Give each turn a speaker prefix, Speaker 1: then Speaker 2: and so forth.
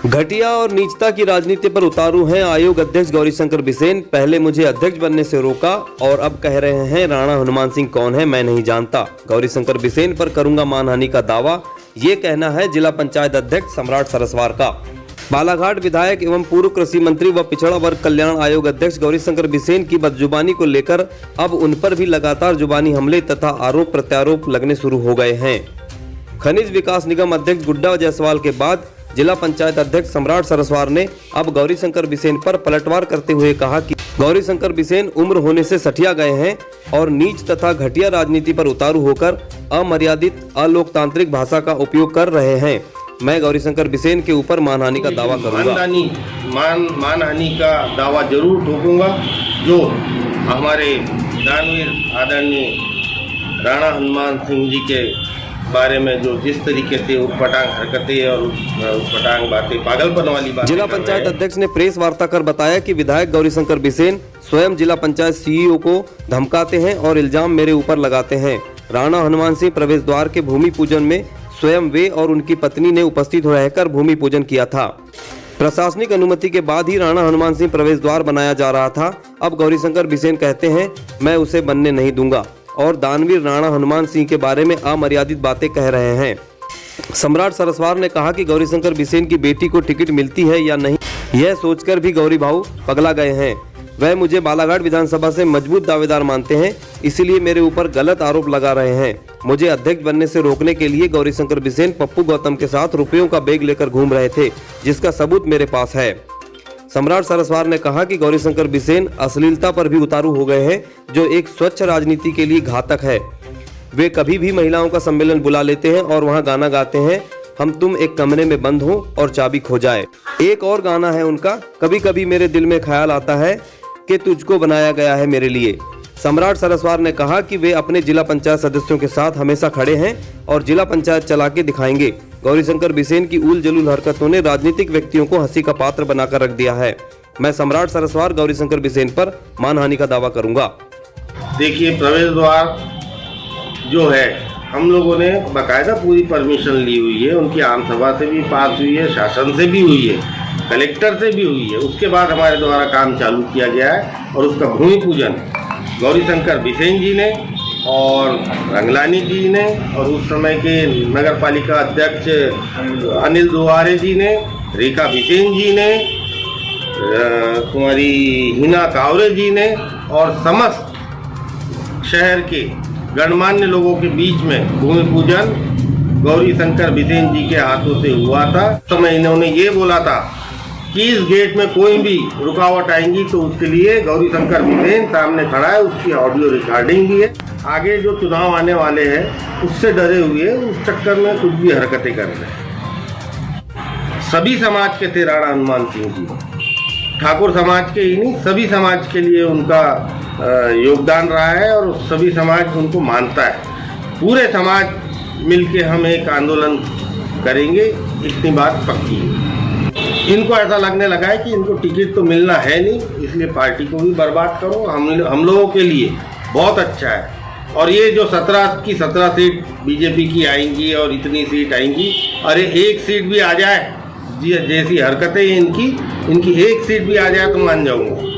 Speaker 1: घटिया और नीचता की राजनीति पर उतारू हैं आयोग अध्यक्ष गौरीशंकर बिसेन। पहले मुझे अध्यक्ष बनने से रोका और अब कह रहे हैं राणा हनुमान सिंह कौन है मैं नहीं जानता। गौरीशंकर बिसेन पर करूंगा मानहानि का दावा, ये कहना है जिला पंचायत अध्यक्ष सम्राट सरस्वार का। बालाघाट विधायक एवं पूर्व कृषि मंत्री व पिछड़ा वर्ग कल्याण आयोग अध्यक्ष गौरीशंकर बिसेन की बदजुबानी को लेकर अब उन पर भी लगातार जुबानी हमले तथा आरोप प्रत्यारोप लगने शुरू हो गए हैं। खनिज विकास निगम अध्यक्ष गुड्डा जायसवाल के बाद जिला पंचायत अध्यक्ष सम्राट सरस्वार ने अब गौरीशंकर बिसेन पर पलटवार करते हुए कहा कि गौरीशंकर बिसेन उम्र होने से सठिया गए हैं और नीच तथा घटिया राजनीति पर उतारू होकर अमर्यादित अलोकतांत्रिक भाषा का उपयोग कर रहे हैं। मैं गौरीशंकर बिसेन के ऊपर मानहानि का दावा करूंगा।
Speaker 2: मानहानि का दावा जरूर ठोकूंगा। जो हमारे दानवीर आदरणीय राणा हनुमान सिंह जी के बारे में जो जिस तरीके से उटपटांग हरकतें और उटपटांग बातें, पागलपन वाली बातें
Speaker 1: जिला पंचायत अध्यक्ष ने प्रेस वार्ता कर बताया कि विधायक गौरीशंकर बिसेन स्वयं जिला पंचायत सीईओ को धमकाते हैं और इल्जाम मेरे ऊपर लगाते हैं। राणा हनुमान सिंह प्रवेश द्वार के भूमि पूजन में स्वयं वे और उनकी पत्नी ने उपस्थित रहकर भूमि पूजन किया था। प्रशासनिक अनुमति के बाद ही राणा हनुमान सिंह प्रवेश द्वार बनाया जा रहा था। अब गौरीशंकर बिसेन कहते हैं मैं उसे बनने नहीं दूंगा और दानवीर राणा हनुमान सिंह के बारे में अमर्यादित बातें कह रहे हैं। सम्राट सरस्वार ने कहा कि गौरीशंकर बिसेन की बेटी को टिकट मिलती है या नहीं, यह सोचकर भी गौरी भाऊ पगला गए हैं। वह मुझे बालाघाट विधानसभा से मजबूत दावेदार मानते हैं, इसीलिए मेरे ऊपर गलत आरोप लगा रहे हैं। मुझे अध्यक्ष बनने से रोकने के लिए गौरीशंकर बिसेन पप्पू गौतम के साथ रुपयों का बैग लेकर घूम रहे थे, जिसका सबूत मेरे पास है। सम्राट सरस्वार ने कहा कि गौरीशंकर बिसेन अश्लीलता पर भी उतारू हो गए हैं, जो एक स्वच्छ राजनीति के लिए घातक है। वे कभी भी महिलाओं का सम्मेलन बुला लेते हैं और वहां गाना गाते हैं, हम तुम एक कमरे में बंद हो और चाबी खो जाए। एक और गाना है उनका, कभी कभी मेरे दिल में ख्याल आता है कि तुझको बनाया गया है मेरे लिए। सम्राट सरस्वार ने कहा कि वे अपने जिला पंचायत सदस्यों के साथ हमेशा खड़े हैं और जिला पंचायत चला के दिखाएंगे। गौरीशंकर बिसेन की उल जलूल हरकतों ने राजनीतिक व्यक्तियों को हंसी का पात्र बनाकर रख दिया है। मैं सम्राट सरस्वार गौरीशंकर बिसेन पर मानहानि का दावा करूंगा।
Speaker 2: देखिए, प्रवेश द्वार जो है हम लोगों ने बाकायदा पूरी परमिशन ली हुई है, उनकी आम सभा से भी पास हुई है, शासन से भी हुई है, कलेक्टर से भी हुई है। उसके बाद हमारे द्वारा काम चालू किया गया है और उसका भूमि पूजन गौरीशंकर बिसेन जी ने और रंगलानी जी ने और उस समय के नगर पालिका अध्यक्ष अनिल दुआरे जी ने, रेखा बिसेन जी ने, कुमारी हिना कावरे जी ने और समस्त शहर के गणमान्य लोगों के बीच में भूमि पूजन गौरीशंकर बिसेन जी के हाथों से हुआ था। उस समय इन्होंने ये बोला था कि इस गेट में कोई भी रुकावट आएंगी तो उसके लिए गौरीशंकर बिसेन सामने खड़ा है, उसकी ऑडियो रिकॉर्डिंग भी है। आगे जो चुनाव आने वाले हैं उससे डरे हुए उस चक्कर में कुछ भी हरकतें कर रहे हैं। सभी समाज के थे राणा हनुमान सिंह जी, ठाकुर समाज के ही नहीं, सभी समाज के लिए उनका योगदान रहा है और सभी समाज उनको मानता है। पूरे समाज मिलके हम एक आंदोलन करेंगे, इतनी बात पक्की है। इनको ऐसा लगने लगा है कि इनको टिकट तो मिलना है नहीं, इसलिए पार्टी को भी बर्बाद करो। हम लोगों के लिए बहुत अच्छा है। और ये जो 17 की 17 सीट बीजेपी की आएंगी और इतनी सीट आएंगी, अरे एक सीट भी आ जाए, जैसी हरकतें इनकी एक सीट भी आ जाए तो मान जाऊंगा।